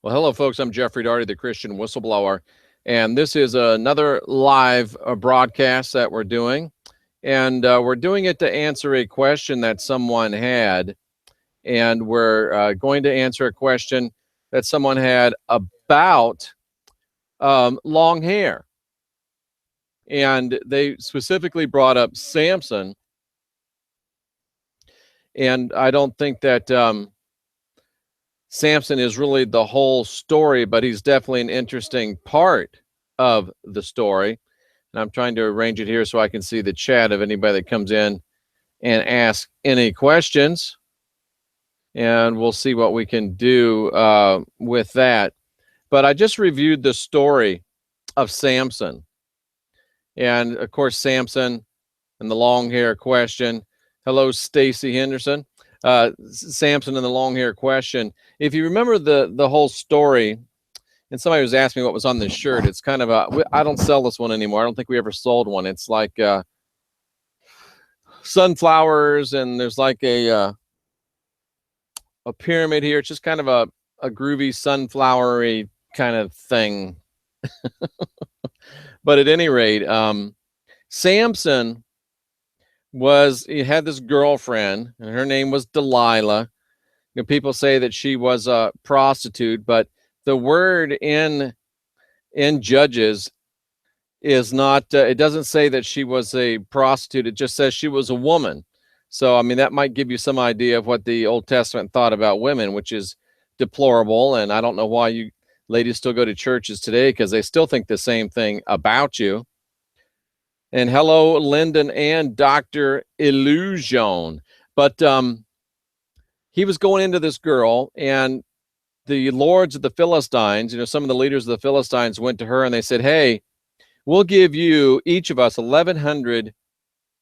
Well, hello, folks. I'm Jeffrey Daugherty, the Christian whistleblower, and this is another live broadcast that we're doing. And we're doing it to answer a question that someone had. And we're going to answer a question that someone had about long hair. And they specifically brought up Samson. And I don't think that Samson is really the whole story, but he's definitely an interesting part of the story. And I'm trying to arrange it here so I can see the chat of anybody that comes in and ask any questions. And we'll see what we can do with that. But I just reviewed the story of Samson. And of course, Samson and the long hair question. Hello, Stacy Henderson. Samson and the long hair question. If you remember the whole story, and somebody was asking me what was on this shirt, it's kind of I don't sell this one anymore. I don't think we ever sold one. It's like sunflowers, and there's like a pyramid here. It's just kind of a groovy sunflowery kind of thing. But at any rate, Samson he had this girlfriend, and her name was Delilah. People say that she was a prostitute, but the word in Judges is not, it doesn't say that she was a prostitute. It just says she was a woman. So, I mean, that might give you some idea of what the Old Testament thought about women, which is deplorable. And I don't know why you ladies still go to churches today, because they still think the same thing about you. And hello, Lyndon and Dr. Illusion. But he was going into this girl, and the lords of the Philistines, some of the leaders of the Philistines went to her and they said, hey, we'll give you, each of us, 1,100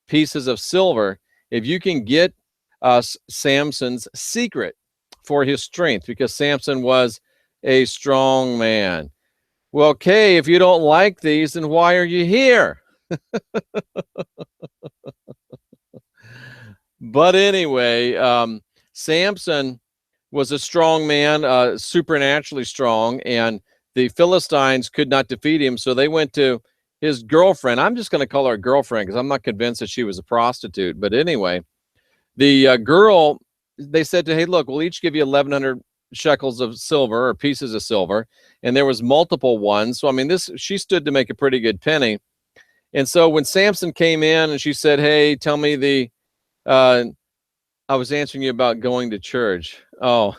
pieces of silver if you can get us Samson's secret for his strength, because Samson was a strong man. Well, okay, if you don't like these, then why are you here? But anyway, Samson was a strong man, supernaturally strong, and the Philistines could not defeat him, so they went to his girlfriend. I'm just going to call her a girlfriend because I'm not convinced that she was a prostitute. But anyway, the girl, they said to, hey, look, we'll each give you 1,100 shekels of silver, or pieces of silver, and there was multiple ones. So I mean, she stood to make a pretty good penny. And so when Samson came in and she said, hey, tell me I was answering you about going to church. Oh,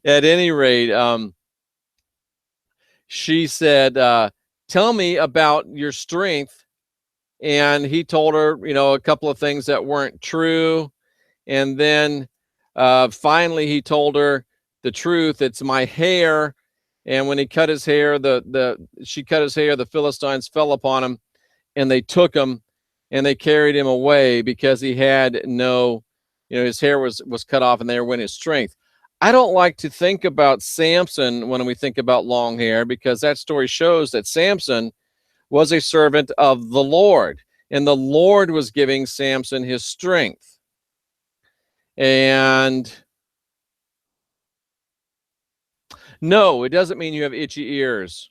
at any rate, she said, tell me about your strength. And he told her, a couple of things that weren't true. And then finally he told her the truth. It's my hair. And when he cut his hair, she cut his hair, the Philistines fell upon him, and they took him and they carried him away because he had no, his hair was cut off, and there went his strength. I don't like to think about Samson when we think about long hair, because that story shows that Samson was a servant of the Lord, and the Lord was giving Samson his strength. And no, it doesn't mean you have itchy ears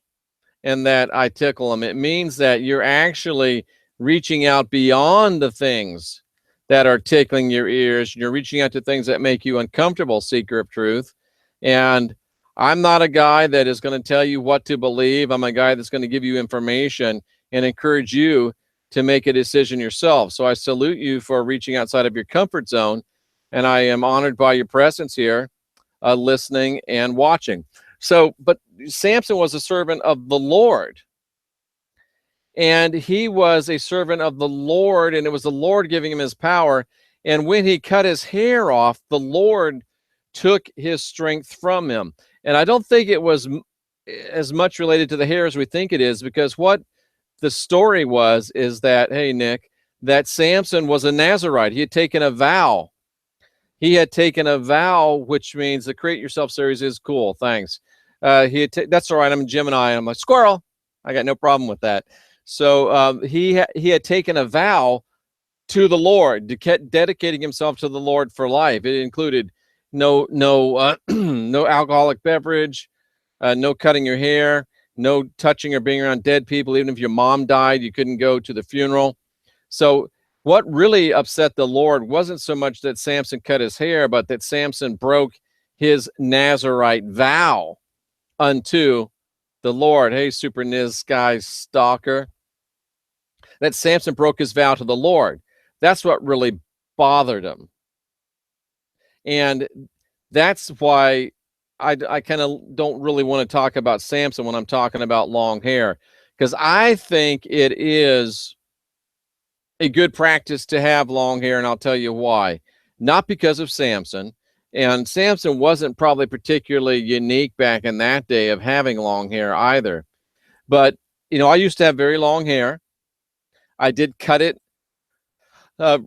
and that I tickle them. It means that you're actually reaching out beyond the things that are tickling your ears. You're reaching out to things that make you uncomfortable, seeker of truth. And I'm not a guy that is going to tell you what to believe. I'm a guy that's going to give you information and encourage you to make a decision yourself. So I salute you for reaching outside of your comfort zone. And I am honored by your presence here, listening and watching. So, but Samson was a servant of the Lord. And he was a servant of the Lord, and it was the Lord giving him his power. And when he cut his hair off, the Lord took his strength from him. And I don't think it was as much related to the hair as we think it is, because what the story is that, hey, Nick, that Samson was a Nazirite. He had taken a vow. Which means the Create Yourself series is cool. Thanks. That's all right. I'm a Gemini. I'm a squirrel. I got no problem with that. So he had taken a vow to the Lord, dedicating himself to the Lord for life. It included no no alcoholic beverage, no cutting your hair, no touching or being around dead people. Even if your mom died, you couldn't go to the funeral. So what really upset the Lord wasn't so much that Samson cut his hair, but that Samson broke his Nazarite vow unto the Lord. Hey, Super Niz Guy Stalker. That Samson broke his vow to the Lord. That's what really bothered him. And that's why I kind of don't really want to talk about Samson when I'm talking about long hair, because I think it is a good practice to have long hair, and I'll tell you why. Not because of Samson, and Samson wasn't probably particularly unique back in that day of having long hair either. But, you know, I used to have very long hair. I did cut it, uh,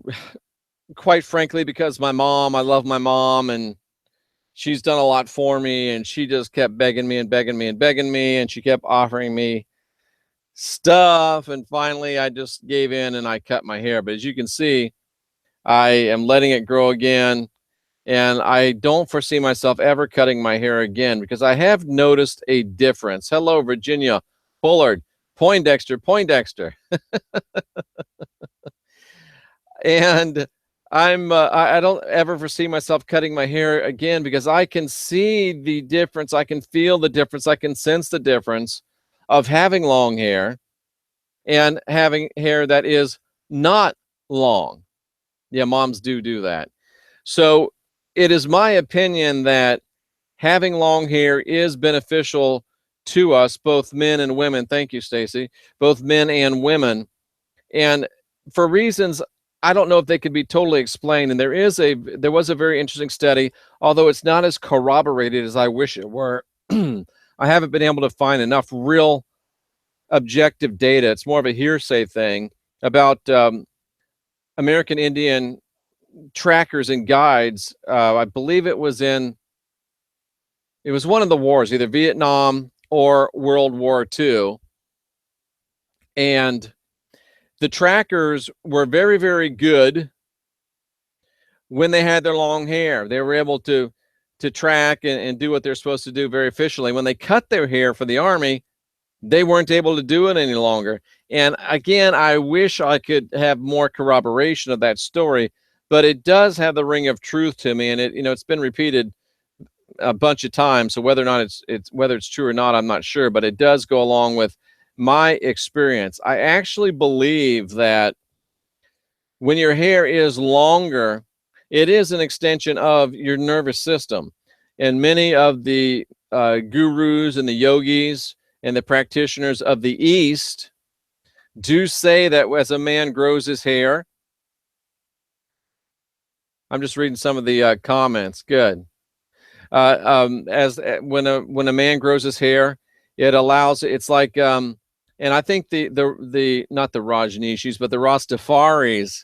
quite frankly, because I love my mom, and she's done a lot for me, and she just kept begging me and begging me and begging me, and she kept offering me stuff, and finally I just gave in and I cut my hair. But as you can see, I am letting it grow again, and I don't foresee myself ever cutting my hair again because I have noticed a difference. Hello, Virginia Bullard, Poindexter. And I don't ever foresee myself cutting my hair again because I can see the difference. I can feel the difference. I can sense the difference of having long hair and having hair that is not long. Yeah, moms do that. So it is my opinion that having long hair is beneficial to us, both men and women. Thank you, Stacy. Both men and women. And for reasons I don't know if they could be totally explained. And there was a very interesting study, although it's not as corroborated as I wish it were. I haven't been able to find enough real objective data. It's more of a hearsay thing about American Indian trackers and guides. I believe it was one of the wars, either Vietnam or World War II. And the trackers were very, very good when they had their long hair. They were able to track and do what they're supposed to do very efficiently. When they cut their hair for the Army, they weren't able to do it any longer. And again, I wish I could have more corroboration of that story, but it does have the ring of truth to me. And it's been repeated a bunch of times. So whether or not whether it's true or not, I'm not sure, but it does go along with my experience. I actually believe that when your hair is longer, it is an extension of your nervous system. And many of the gurus and the yogis and the practitioners of the East do say that as a man grows his hair, I'm just reading some of the comments. Good. As when a man grows his hair, it allows. It's like, and I think the not the Rajneeshis, but the Rastafaris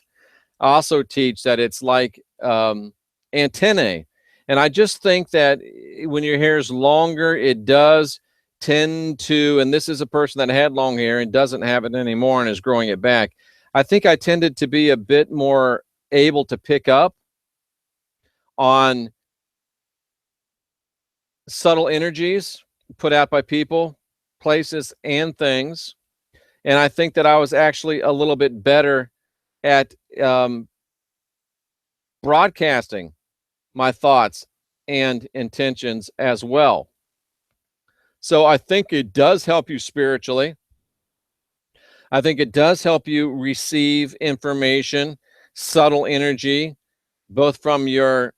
also teach that it's like antennae. And I just think that when your hair is longer, it does tend to, and this is a person that had long hair and doesn't have it anymore and is growing it back. I think I tended to be a bit more able to pick up on subtle energies put out by people, places, and things. And I think that I was actually a little bit better at broadcasting my thoughts and intentions as well. So I think it does help you spiritually. I think it does help you receive information, subtle energy, both from your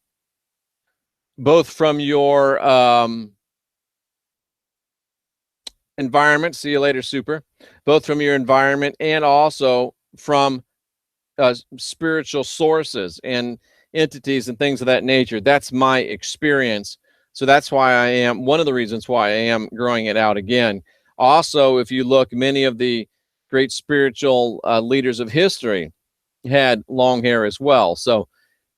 environment. See you later, Super. Both from your environment and also from spiritual sources and entities and things of that nature. That's my experience. So that's why one of the reasons why I am growing it out again. Also, if you look, many of the great spiritual leaders of history had long hair as well. So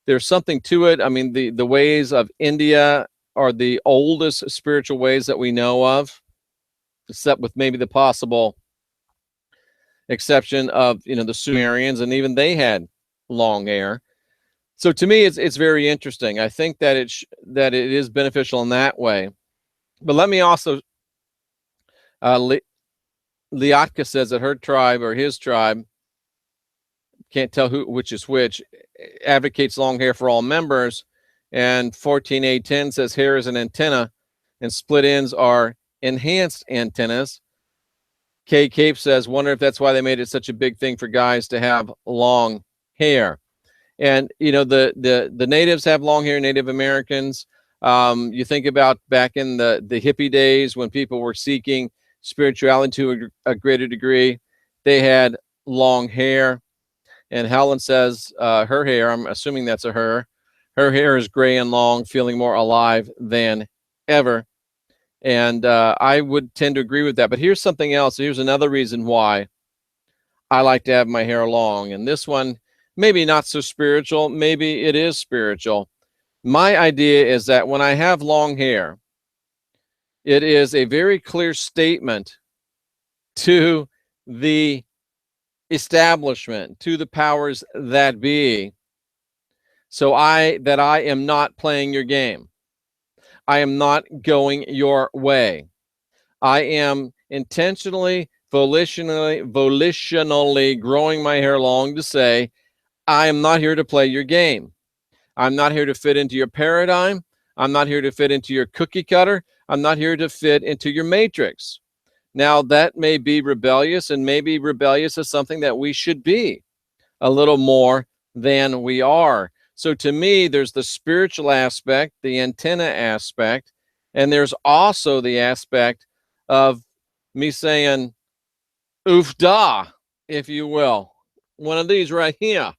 there's something to it. I mean, the ways of India are the oldest spiritual ways that we know of, except with maybe the possible exception of the Sumerians, and even they had long hair. So to me, it's very interesting. I think that that it is beneficial in that way. But let me also, Liatka says that her tribe or his tribe, can't tell which is which, advocates long hair for all members. And 14A10 says hair is an antenna and split ends are enhanced antennas. Kay Cape says, wonder if that's why they made it such a big thing for guys to have long hair. And, you know, the natives have long hair, Native Americans. You think about back in the hippie days when people were seeking spirituality to a greater degree, they had long hair. And Helen says her hair, I'm assuming that's a her hair is gray and long, feeling more alive than ever. And I would tend to agree with that. But here's something else. Here's another reason why I like to have my hair long. And this one, maybe not so spiritual. Maybe it is spiritual. My idea is that when I have long hair, it is a very clear statement to the establishment, to the powers that be. So that I am not playing your game. I am not going your way. I am intentionally, volitionally growing my hair long to say, I am not here to play your game. I'm not here to fit into your paradigm. I'm not here to fit into your cookie cutter. I'm not here to fit into your matrix. Now, that may be rebellious, and maybe rebellious is something that we should be a little more than we are. So to me, there's the spiritual aspect, the antenna aspect, and there's also the aspect of me saying, oof da, if you will, one of these right here,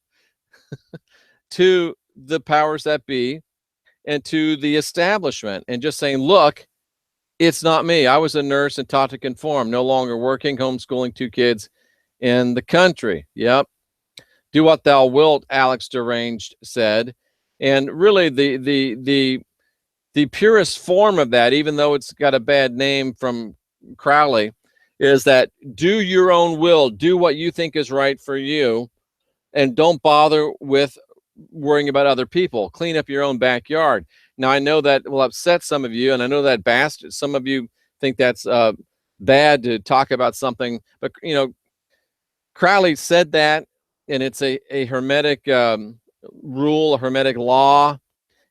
to the powers that be and to the establishment, and just saying, look, it's not me. I was a nurse and taught to conform, no longer working, homeschooling 2 kids in the country. Yep. Do what thou wilt, Alex Deranged said. And really the purest form of that, even though it's got a bad name from Crowley, is that do your own will, do what you think is right for you, and don't bother with worrying about other people. Clean up your own backyard. Now, I know that will upset some of you, and I know that some of you think that's bad to talk about something, but, you know, Crowley said that, and it's a hermetic rule, a hermetic law.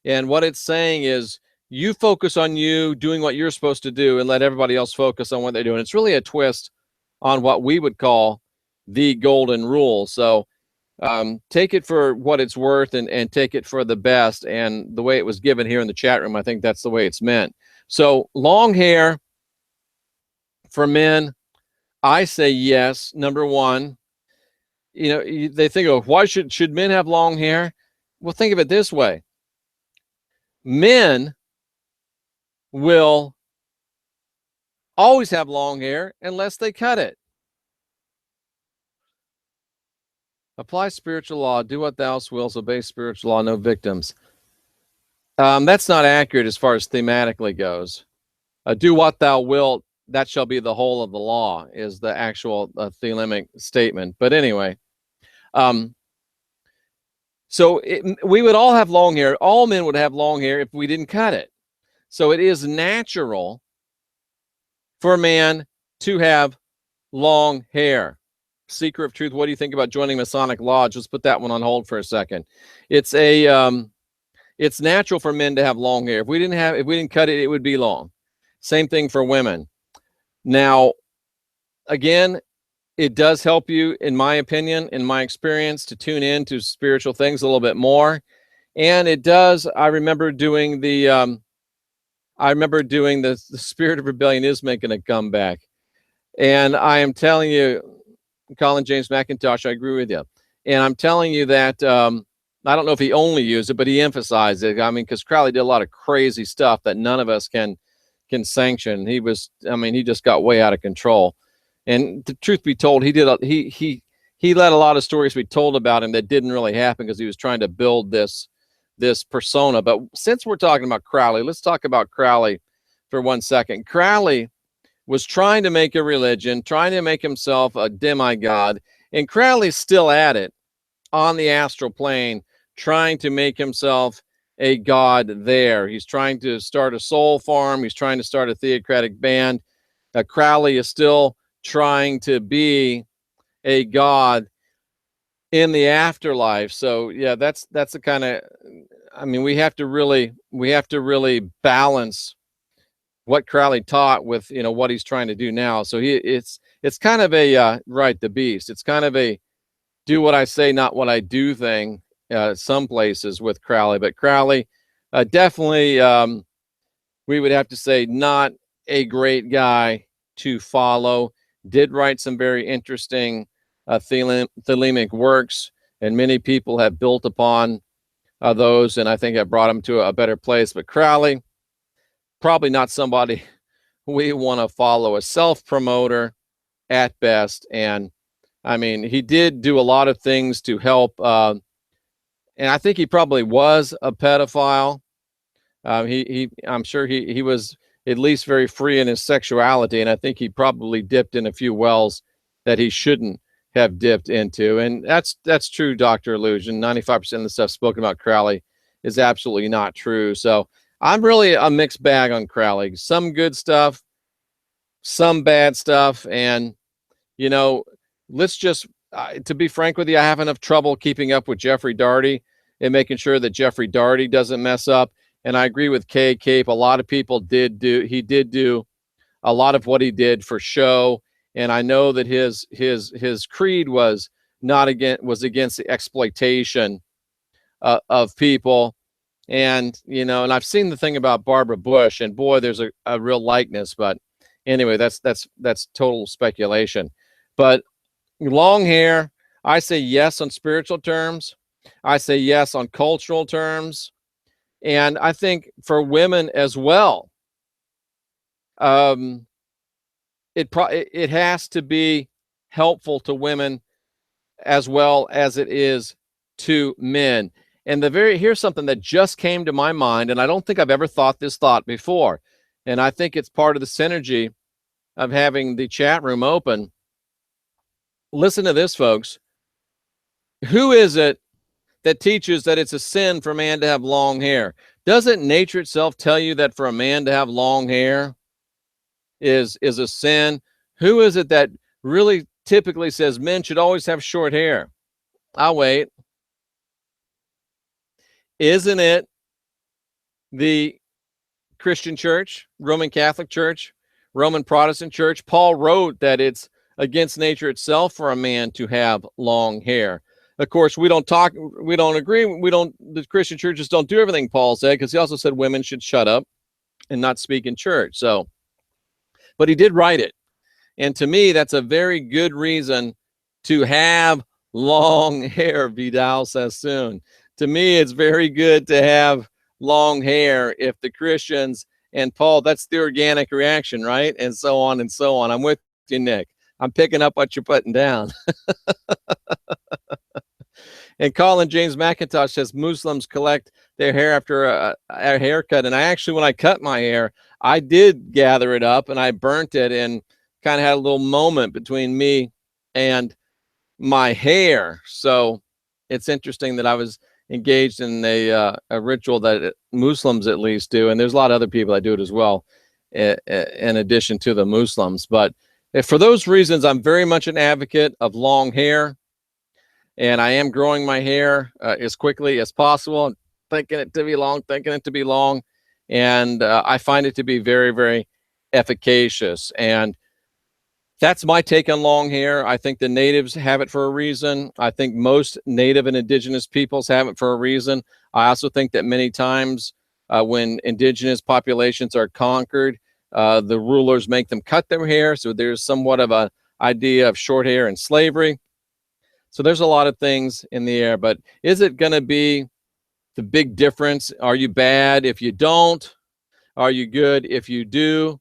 And what it's saying is you focus on you doing what you're supposed to do and let everybody else focus on what they're doing. It's really a twist on what we would call the golden rule. So take it for what it's worth, and take it for the best. And the way it was given here in the chat room, I think that's the way it's meant. So long hair for men, I say yes. Number one, you know, they think, oh, why should men have long hair? Well, think of it this way. Men will always have long hair unless they cut it. Apply spiritual law, do what thou wills, obey spiritual law, no victims. That's not accurate as far as thematically goes. Do what thou wilt, that shall be the whole of the law, is the actual thelemic statement. But anyway, so we would all have long hair. All men would have long hair if we didn't cut it. So it is natural for a man to have long hair. Seeker of Truth, what do you think about joining Masonic Lodge? Let's put that one on hold for a second. It's natural for men to have long hair. If we didn't cut it, it would be long. Same thing for women. Now, again, it does help you, in my opinion, in my experience, to tune in to spiritual things a little bit more. And it does, I remember doing the Spirit of Rebellion is making a comeback. And I am telling you, Colin James McIntosh, I agree with you. And I'm telling you that I don't know if he only used it, but he emphasized it. I mean, because Crowley did a lot of crazy stuff that none of us can sanction. He just got way out of control. And the truth be told, he let a lot of stories be told about him that didn't really happen because he was trying to build this persona. But since we're talking about Crowley, let's talk about Crowley for 1 second. Crowley was trying to make a religion, trying to make himself a demigod, and Crowley's still at it on the astral plane, trying to make himself a god there. He's trying to start a soul farm. He's trying to start a theocratic band. Crowley is still trying to be a god in the afterlife. So yeah, that's the kind of, I mean, we have to really balance what Crowley taught with, you know, what he's trying to do now. So it's kind of a right, the beast. It's kind of a do what I say, not what I do thing. Some places with Crowley, but Crowley definitely, we would have to say, not a great guy to follow. Did write some very interesting thelemic works, and many people have built upon those, and I think have brought him to a better place. But Crowley, probably not somebody we want to follow, a self-promoter at best. And I mean, he did do a lot of things to help, and I think he probably was a pedophile. I'm sure he was at least very free in his sexuality, and I think he probably dipped in a few wells that he shouldn't have dipped into. And that's true, Dr. Illusion. 95% of the stuff spoken about Crowley is absolutely not true. So I'm really a mixed bag on Crowley. Some good stuff, some bad stuff, and you know, let's just to be frank with you, I have enough trouble keeping up with Jeffrey Darty and making sure that Jeffrey Darty doesn't mess up. And I agree with Kay Cape. A lot of people did do a lot of what he did for show. And I know that his creed was against the exploitation of people. And, you know, and I've seen the thing about Barbara Bush, and boy, there's a real likeness, but anyway, that's total speculation. But long hair, I say yes on spiritual terms. I say yes on cultural terms. And I think for women as well, it has to be helpful to women as well as it is to men. And here's something that just came to my mind, and I don't think I've ever thought this thought before. And I think it's part of the synergy of having the chat room open. Listen to this, folks. Who is it that teaches that it's a sin for a man to have long hair? Doesn't nature itself tell you that for a man to have long hair is a sin? Who is it that really typically says men should always have short hair? I'll wait. Isn't it the Christian church, Roman Catholic church, Roman Protestant church? Paul wrote that it's against nature itself for a man to have long hair. Of course, we don't agree. The Christian churches don't do everything Paul said, because he also said women should shut up and not speak in church. So, but he did write it. And to me, that's a very good reason to have long hair, Vidal says soon. To me, it's very good to have long hair if the Christians and Paul, that's the organic reaction, right? And so on and so on. I'm with you, Nick. I'm picking up what you're putting down. And Colin James McIntosh says Muslims collect their hair after a haircut. And I actually, when I cut my hair, I did gather it up and I burnt it and kind of had a little moment between me and my hair. So it's interesting that I was engaged in a ritual that Muslims at least do. And there's a lot of other people that do it as well, in addition to the Muslims. But for those reasons, I'm very much an advocate of long hair. And I am growing my hair as quickly as possible. I'm thinking it to be long. And I find it to be very, very efficacious. And that's my take on long hair. I think the natives have it for a reason. I think most native and indigenous peoples have it for a reason. I also think that many times when indigenous populations are conquered, the rulers make them cut their hair. So there's somewhat of an idea of short hair and slavery. So there's a lot of things in the air, but is it going to be the big difference? Are you bad if you don't? Are you good if you do?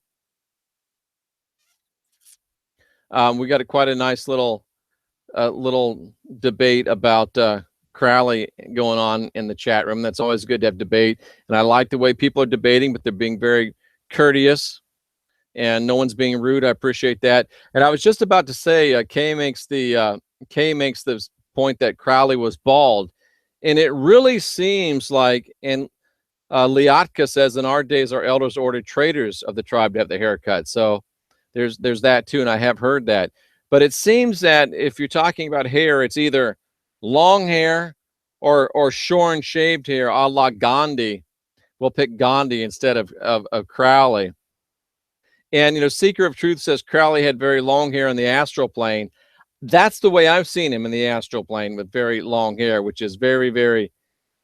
We got quite a nice little debate about Crowley going on in the chat room. That's always good to have debate. And I like the way people are debating, but they're being very courteous and no one's being rude. I appreciate that. And I was just about to say, Kay makes the point that Crowley was bald. And it really seems like, and Liatka says, in our days, our elders ordered traders of the tribe to have the haircut. So there's that too, and I have heard that. But it seems that if you're talking about hair, it's either long hair or shorn shaved hair, a la Gandhi. We'll pick Gandhi instead of Crowley. And Seeker of Truth says Crowley had very long hair in the astral plane. That's the way I've seen him in the astral plane, with very long hair, which is very, very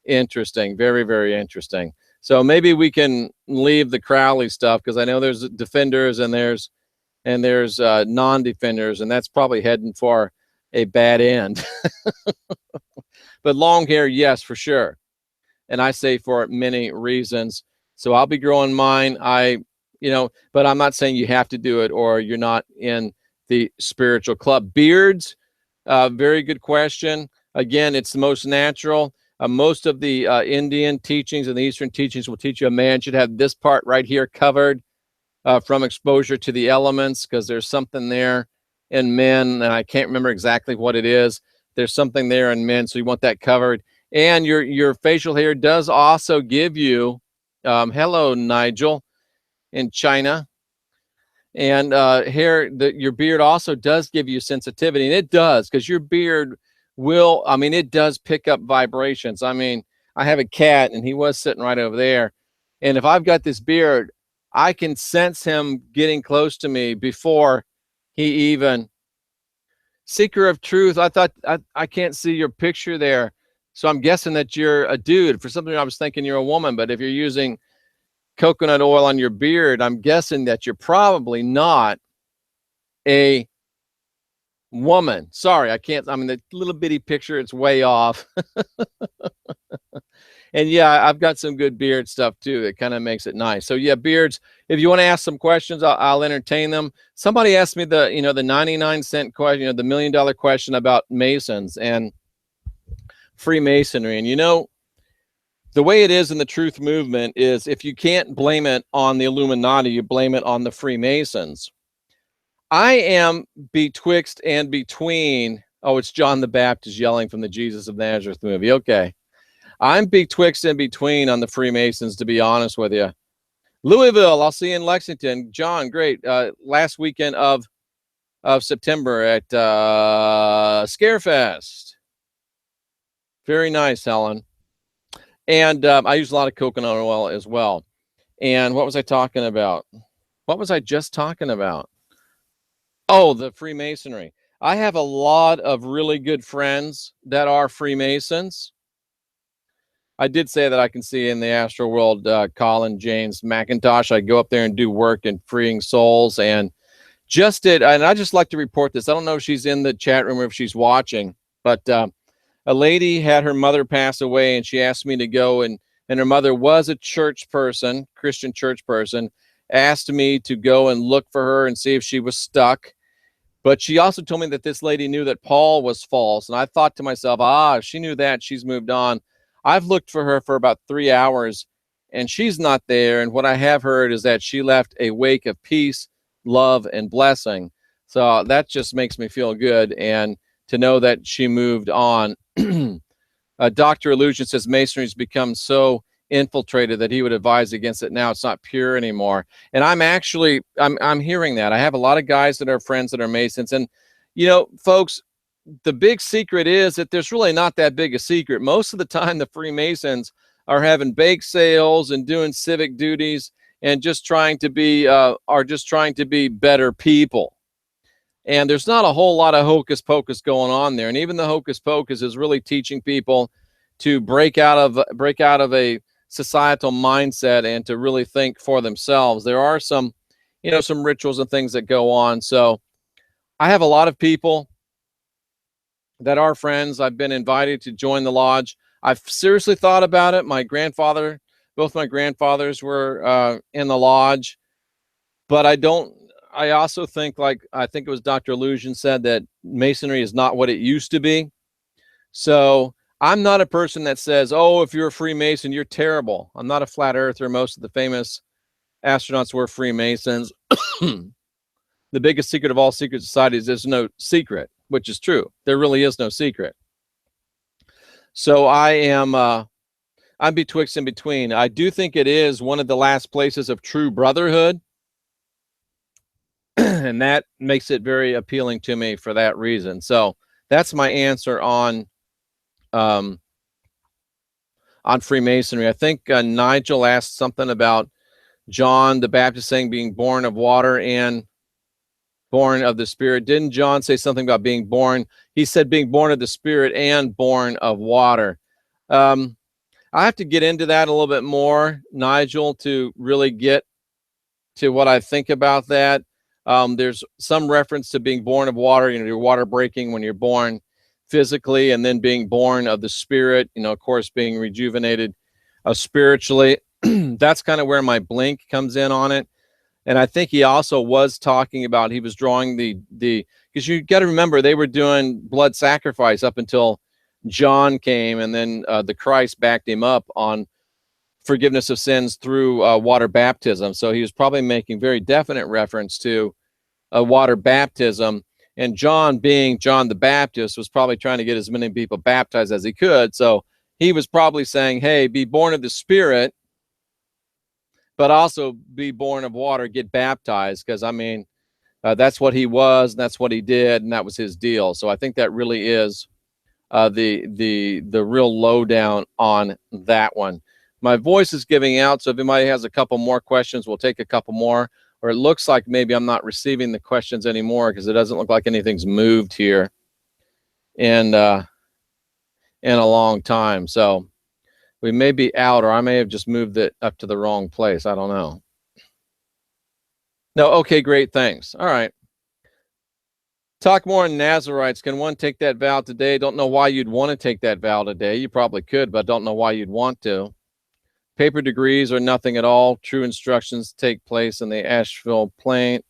interesting. Very, very interesting. So maybe we can leave the Crowley stuff, because I know there's defenders and there's non-defenders, and that's probably heading for a bad end. But long hair, yes, for sure. And I say for many reasons. So I'll be growing mine. But I'm not saying you have to do it or you're not in the spiritual club. Beards, very good question. Again, it's the most natural. Most of the Indian teachings and the Eastern teachings will teach you a man should have this part right here covered from exposure to the elements, because there's something there in men, and I can't remember exactly what it is. There's something there in men, so you want that covered. And your facial hair does also give you, hello, Nigel, in China. And your beard also does give you sensitivity, and it does, because your beard it does pick up vibrations. I mean, I have a cat, and he was sitting right over there. And if I've got this beard, I can sense him getting close to me before he even. Seeker of Truth, I thought, I can't see your picture there. So I'm guessing that you're a dude. For something, I was thinking you're a woman, but if you're using coconut oil on your beard, I'm guessing that you're probably not a woman. Sorry, I can't. I mean, the little bitty picture, it's way off. And yeah, I've got some good beard stuff too. That kind of makes it nice. So yeah, beards. If you want to ask some questions, I'll entertain them. Somebody asked me the 99-cent question, the $1 million question about Masons and Freemasonry. And the way it is in the truth movement is, if you can't blame it on the Illuminati, you blame it on the Freemasons. I am betwixt and between. Oh, it's John the Baptist yelling from the Jesus of Nazareth movie. Okay. I'm betwixt and between on the Freemasons, to be honest with you. Louisville, I'll see you in Lexington. John, great. Last weekend of September at Scarefest. Very nice, Helen. And I use a lot of coconut oil as well. And what was I talking about? What was I just talking about? Oh, the Freemasonry. I have a lot of really good friends that are Freemasons. I did say that I can see in the astral world Colin James McIntosh. I go up there and do work in freeing souls, and I just like to report this. I don't know if she's in the chat room or if she's watching, but a lady had her mother pass away, and she asked me to go, and her mother was a church person, Christian church person, asked me to go and look for her and see if she was stuck. But she also told me that this lady knew that Paul was false. And I thought to myself, if she knew that, she's moved on. I've looked for her for about 3 hours, and she's not there. And what I have heard is that she left a wake of peace, love, and blessing. So that just makes me feel good. And to know that she moved on. Dr. Illusion says Masonry's become so infiltrated that he would advise against it now. It's not pure anymore. And I'm hearing that. I have a lot of guys that are friends that are Masons. And, folks, the big secret is that there's really not that big a secret. Most of the time, the Freemasons are having bake sales and doing civic duties and just trying to be better people. And there's not a whole lot of hocus pocus going on there. And even the hocus pocus is really teaching people to break out of a societal mindset and to really think for themselves. There are some rituals and things that go on. So I have a lot of people that are friends. I've been invited to join the lodge. I've seriously thought about it. Both my grandfathers were in the lodge, but I also think, I think it was Dr. Illusion said, that Masonry is not what it used to be. So I'm not a person that says, if you're a Freemason, you're terrible. I'm not a flat earther. Most of the famous astronauts were Freemasons. The biggest secret of all secret societies is no secret, which is true. There really is no secret. So I'm betwixt and between. I do think it is one of the last places of true brotherhood. And that makes it very appealing to me for that reason. So that's my answer on Freemasonry. I think Nigel asked something about John the Baptist saying being born of water and born of the Spirit. Didn't John say something about being born? He said being born of the Spirit and born of water. I have to get into that a little bit more, Nigel, to really get to what I think about that. There's some reference to being born of water, your water breaking when you're born physically, and then being born of the Spirit, of course, being rejuvenated spiritually. That's kind of where my blink comes in on it. And I think he also was talking about, he was drawing because you got to remember, they were doing blood sacrifice up until John came, and then the Christ backed him up on forgiveness of sins through water baptism. So he was probably making very definite reference to water baptism. And John, being John the Baptist, was probably trying to get as many people baptized as he could. So he was probably saying, hey, be born of the Spirit, but also be born of water, get baptized. Because, that's what he was, and that's what he did, and that was his deal. So I think that really is the real lowdown on that one. My voice is giving out, so if anybody has a couple more questions, we'll take a couple more. Or it looks like maybe I'm not receiving the questions anymore, because it doesn't look like anything's moved here in a long time. So we may be out, or I may have just moved it up to the wrong place. I don't know. No, okay, great, thanks. All right. Talk more on Nazarites. Can one take that vow today? Don't know why you'd want to take that vow today. You probably could, but don't know why you'd want to. Paper degrees are nothing at all. True instructions take place in the astral plane.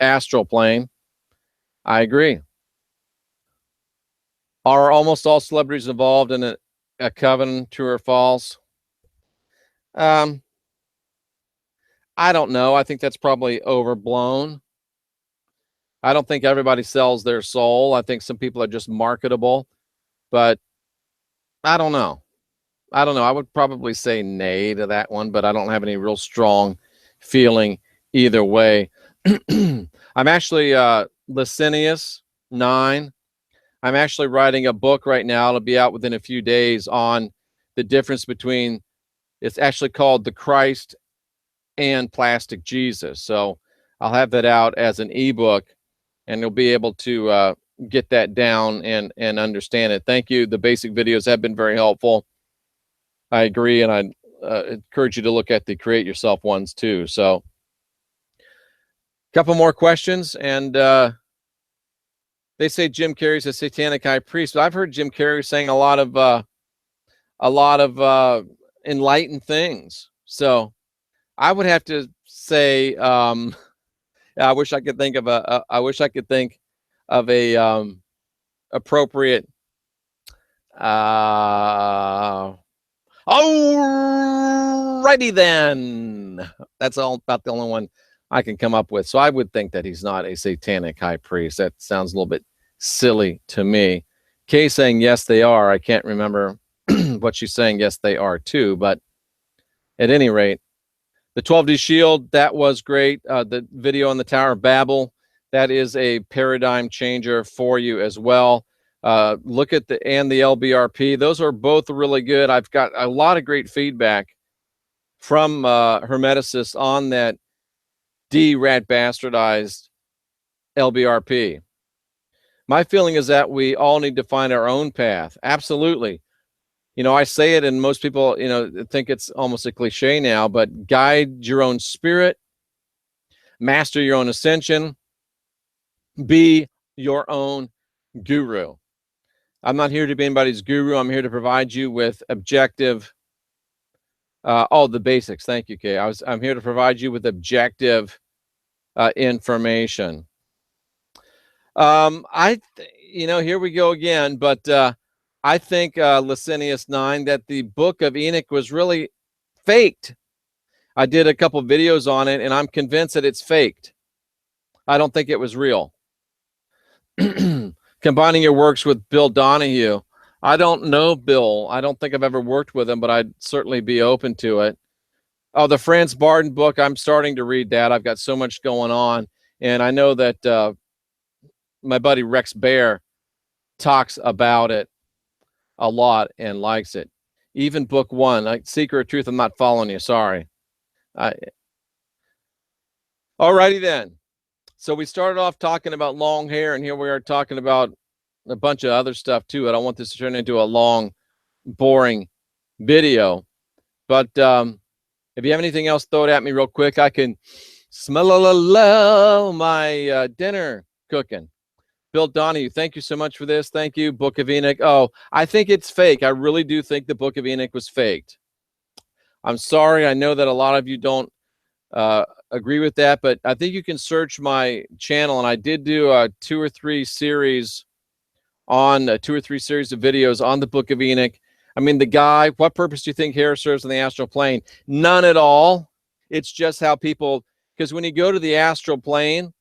I agree. Are almost all celebrities involved in a coven, true or false? I don't know. I think that's probably overblown. I don't think everybody sells their soul. I think some people are just marketable, but I don't know. I would probably say nay to that one, but I don't have any real strong feeling either way. I'm actually Licinius 9. I'm actually writing a book right now. It'll be out within a few days on the difference between, it's actually called The Christ and Plastic Jesus. So I'll have that out as an ebook, and you'll be able to get that down and understand it. Thank you. The basic videos have been very helpful. I agree, and I encourage you to look at the Create Yourself ones too. So a couple more questions, and they say Jim Carrey's a satanic high priest. But I've heard Jim Carrey saying a lot of enlightened things. So I would have to say, I wish I could think of a appropriate. Alrighty then. That's about the only one I can come up with. So I would think that he's not a satanic high priest. That sounds a little bit silly to me. Kay saying yes, they are. I can't remember what she's saying. Yes, they are too. But at any rate, the 12D shield, that was great. The video on the Tower of Babel, that is a paradigm changer for you as well. Look at the LBRP. Those are both really good. I've got a lot of great feedback from Hermeticists on that rat bastardized LBRP. My feeling is that we all need to find our own path. Absolutely. I say it, and most people, think it's almost a cliche now, but guide your own spirit, master your own ascension, be your own guru. I'm not here to be anybody's guru. I'm here to provide you with objective, the basics. Thank you, Kay. I'm here to provide you with objective information. Here we go again, but I think Licinius 9, that the book of Enoch was really faked. I did a couple videos on it, and I'm convinced that it's faked. I don't think it was real. Combining your works with Bill Donahue, I don't know Bill. I don't think I've ever worked with him, but I'd certainly be open to it. Oh, the Franz Barden book. I'm starting to read that. I've got so much going on. And I know that my buddy Rex Bear talks about it a lot and likes it. Even book one, like Secret of Truth, I'm not following you. Sorry. All righty then. So we started off talking about long hair, and here we are talking about a bunch of other stuff too. I don't want this to turn into a long, boring video. But if you have anything else, throw it at me real quick. I can smell my dinner cooking. Bill Donahue, thank you so much for this. Thank you, Book of Enoch. Oh, I think it's fake. I really do think the Book of Enoch was faked. I'm sorry. I know that a lot of you don't agree with that, but I think you can search my channel, and I did do 2 or 3 series on 2 or 3 series of videos on the Book of Enoch. I mean, the guy, what purpose do you think hair serves in the astral plane? None at all. It's just how people, because when you go to the astral plane,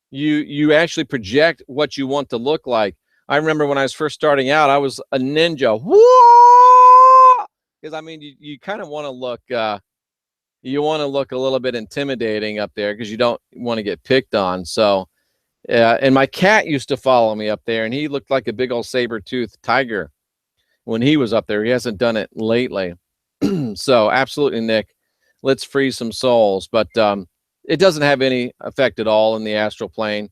you actually project what you want to look like. I remember when I was first starting out, I was a ninja. Because I mean, you kind of want to look a little bit intimidating up there because you don't want to get picked on. So and my cat used to follow me up there, and he looked like a big old saber-toothed tiger when he was up there. He hasn't done it lately. So absolutely, Nick, let's free some souls. But it doesn't have any effect at all in the astral plane.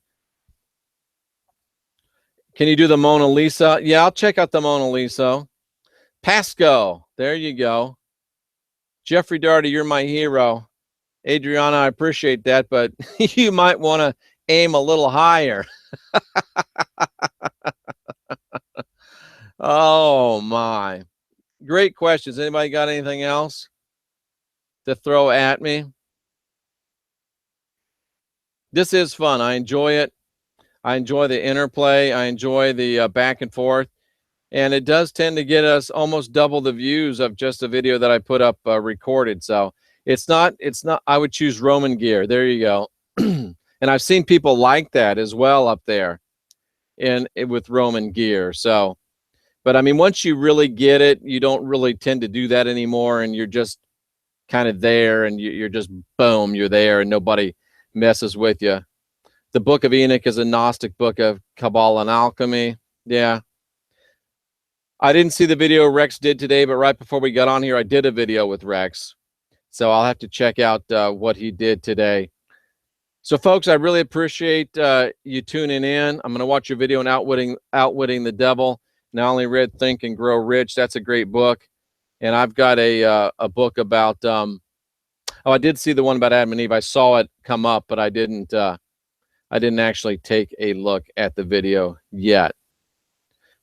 Can you do the Mona Lisa? Yeah, I'll check out the Mona Lisa. Pasco, there you go. Jeffrey Darty, you're my hero. Adriana, I appreciate that, but you might want to aim a little higher. Oh, my. Great questions. Anybody got anything else to throw at me? This is fun. I enjoy it. I enjoy the interplay. I enjoy the back and forth. And it does tend to get us almost double the views of just a video that I put up recorded. So it's not, I would choose Roman gear. There you go. And I've seen people like that as well up there with Roman gear. So, but I mean, once you really get it, you don't really tend to do that anymore. And you're just kind of there, and you're just, boom, you're there, and nobody messes with you. The Book of Enoch is a Gnostic book of Kabbalah and alchemy. Yeah. I didn't see the video Rex did today, but right before we got on here, I did a video with Rex. So I'll have to check out what he did today. So, folks, I really appreciate you tuning in. I'm going to watch your video on Outwitting the Devil. Not only read Think and Grow Rich. That's a great book. And I've got a book about, I did see the one about Adam and Eve. I saw it come up, but I didn't actually take a look at the video yet.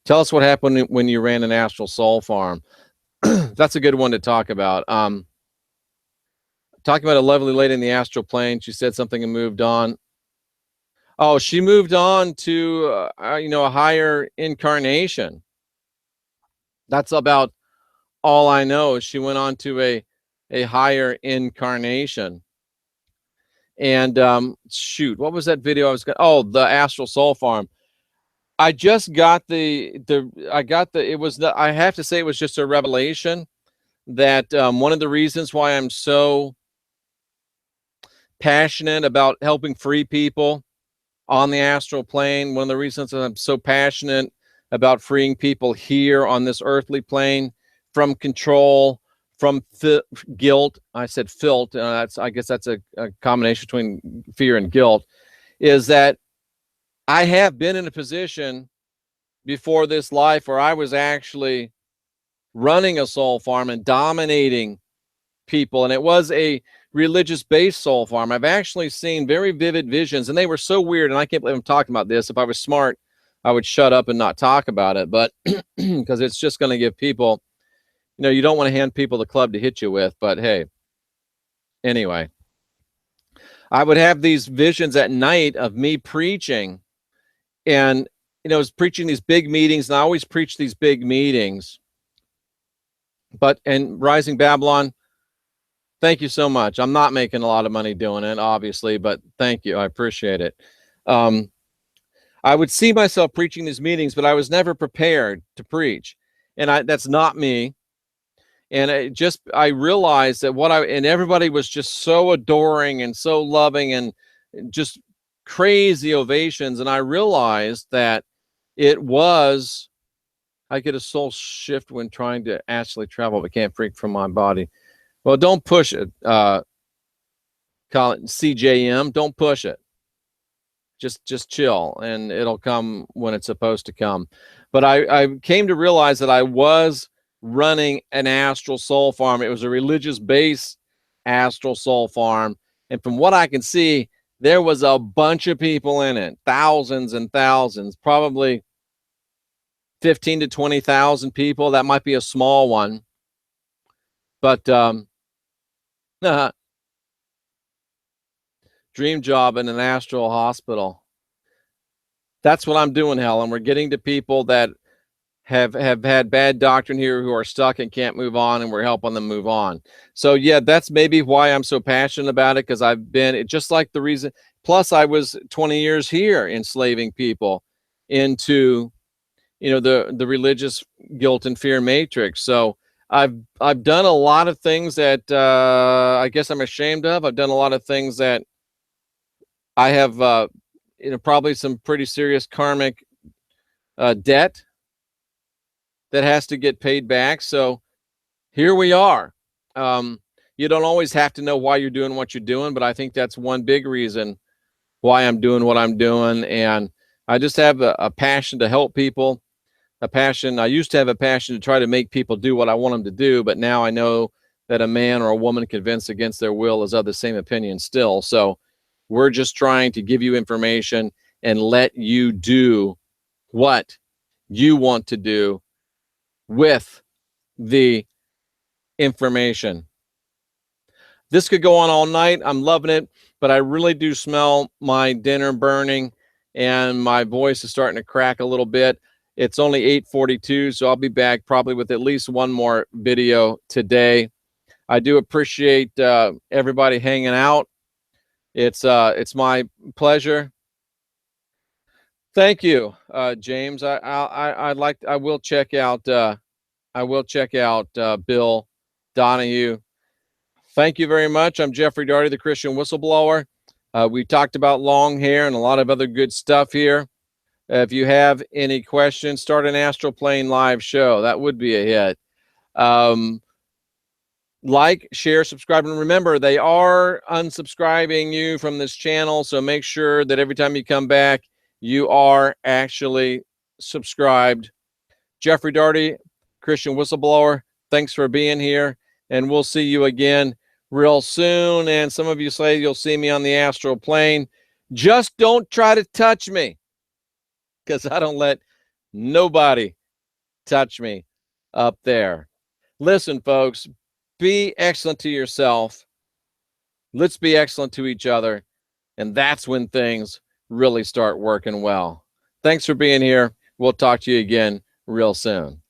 Tell us what happened when you ran an astral soul farm. That's a good one to talk about. Talking about a lovely lady in the astral plane. She said something and moved on. Oh, she moved on to, a higher incarnation. That's about all I know. She went on to a higher incarnation. And shoot, what was that video I was going? Oh, the astral soul farm. I just got I have to say it was just a revelation that one of the reasons why I'm so passionate about helping free people on the astral plane, one of the reasons that I'm so passionate about freeing people here on this earthly plane from control, from guilt. I said filth. I guess that's a combination between fear and guilt, is that I have been in a position before this life where I was actually running a soul farm and dominating people. And it was a religious-based soul farm. I've actually seen very vivid visions, and they were so weird, and I can't believe I'm talking about this. If I was smart, I would shut up and not talk about it, but because it's just going to give people, you don't want to hand people the club to hit you with, but hey, anyway, I would have these visions at night of me preaching, and I was preaching these big meetings, and I always preach these big meetings. And Rising Babylon, thank you so much. I'm not making a lot of money doing it, obviously, but thank you. I appreciate it. I would see myself preaching these meetings, but I was never prepared to preach. and that's not me. And I realized that and everybody was just so adoring and so loving and just crazy ovations. And I realized that I get a soul shift when trying to actually travel, but can't freak from my body. Well, don't push it. Call it CJM. Don't push it. Just chill, and it'll come when it's supposed to come. But I came to realize that I was running an astral soul farm. It was a religious based astral soul farm, and from what I can see, there was a bunch of people in it, thousands and thousands, probably 15 to 20,000 people. That might be a small one, but dream job in an astral hospital. That's what I'm doing, Helen. We're getting to people that have had bad doctrine here, who are stuck and can't move on, and we're helping them move on. So yeah, that's maybe why I'm so passionate about it, because I've been just like the reason. Plus, I was 20 years here enslaving people into, the religious guilt and fear matrix. So I've done a lot of things that I guess I'm ashamed of. I've done a lot of things that I have, probably some pretty serious karmic debt that has to get paid back. So here we are. You don't always have to know why you're doing what you're doing, but I think that's one big reason why I'm doing what I'm doing. And I just have a passion to help people, a passion. I used to have a passion to try to make people do what I want them to do, but now I know that a man or a woman convinced against their will is of the same opinion still. So we're just trying to give you information and let you do what you want to do with the information. This could go on all night. I'm loving it, but I really do smell my dinner burning, and my voice is starting to crack a little bit. It's only 8:42, so I'll be back probably with at least one more video today. I do appreciate everybody hanging out. It's my pleasure. Thank you, James. I will check out Bill Donahue. Thank you very much. I'm Jeffrey Daugherty, the Christian Whistleblower. We talked about long hair and a lot of other good stuff here. If you have any questions, start an Astral Plane live show. That would be a hit. Like, share, subscribe, and remember, they are unsubscribing you from this channel, so make sure that every time you come back, you are actually subscribed. Jeffrey Daugherty, Christian Whistleblower, thanks for being here, and we'll see you again real soon. And some of you say you'll see me on the astral plane. Just don't try to touch me, because I don't let nobody touch me up there. Listen, folks, be excellent to yourself. Let's be excellent to each other. And that's when things really start working well. Thanks for being here. We'll talk to you again real soon.